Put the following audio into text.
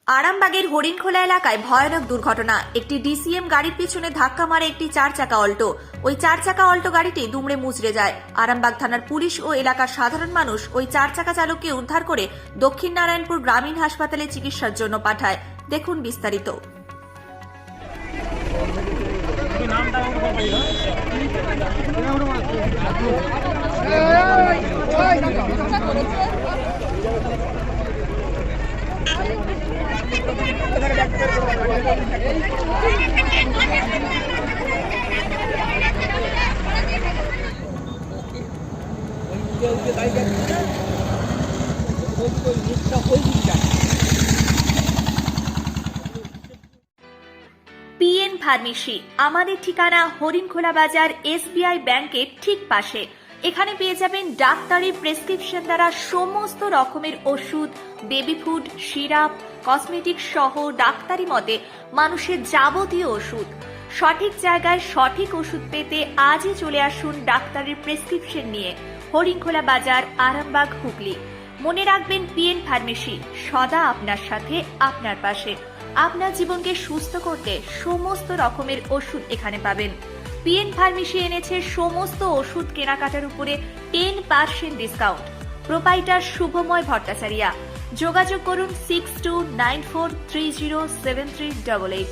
আরামবাগের হরিণখোলা এলাকায় ভয়ানক দুর্ঘটনা। একটি ডিসিএম গাড়ির পিছনে ধাক্কা মারে একটি 4 চাকা অল্টো। ওই 4 চাকা অল্টো গাড়িটি দুমড়ে মুচড়ে যায়। আরামবাগ থানার পুলিশ ও এলাকার সাধারণ মানুষ ওই 4 চাকা চালককে উদ্ধার করে দক্ষিণ নারায়ণপুর গ্রামীণ হাসপাতালে চিকিৎসার জন্য পাঠায়। দেখুন বিস্তারিত। পিএন ফার্মেসি, আমাদের ঠিকানা হরিণখোলা বাজার, এসবিআই ব্যাংকের ঠিক পাশে। এখানে পেয়ে যাবেন ডাক্তারি প্রেসক্রিপশন দ্বারা সমস্ত রকমের ওষুধ, বেবি ফুড, সিরাপ, কসমেটিক সহ ডাক্তারি মতে মানুষের যাবতীয় ওষুধ। সঠিক জায়গায় সঠিক ওষুধ পেতে আজই চলে আসুন ডাক্তারির প্রেসক্রিপশন নিয়ে হরিণখোলা বাজার, আরামবাগ, হুগলি। মনে রাখবেন, পিএন ফার্মেসি সদা আপনার সাথে, আপনার পাশে। আপনার জীবনকে সুস্থ করতে সমস্ত রকমের ওষুধ এখানে পাবেন। পিএন ফার্মেসি এনেছে সমস্ত ওষুধ কেনাকাটার উপরে 10% ডিসকাউন্ট। প্রোপাইটার শুভময় ভট্টাচারিয়া। যোগাযোগ করুন 6294307388।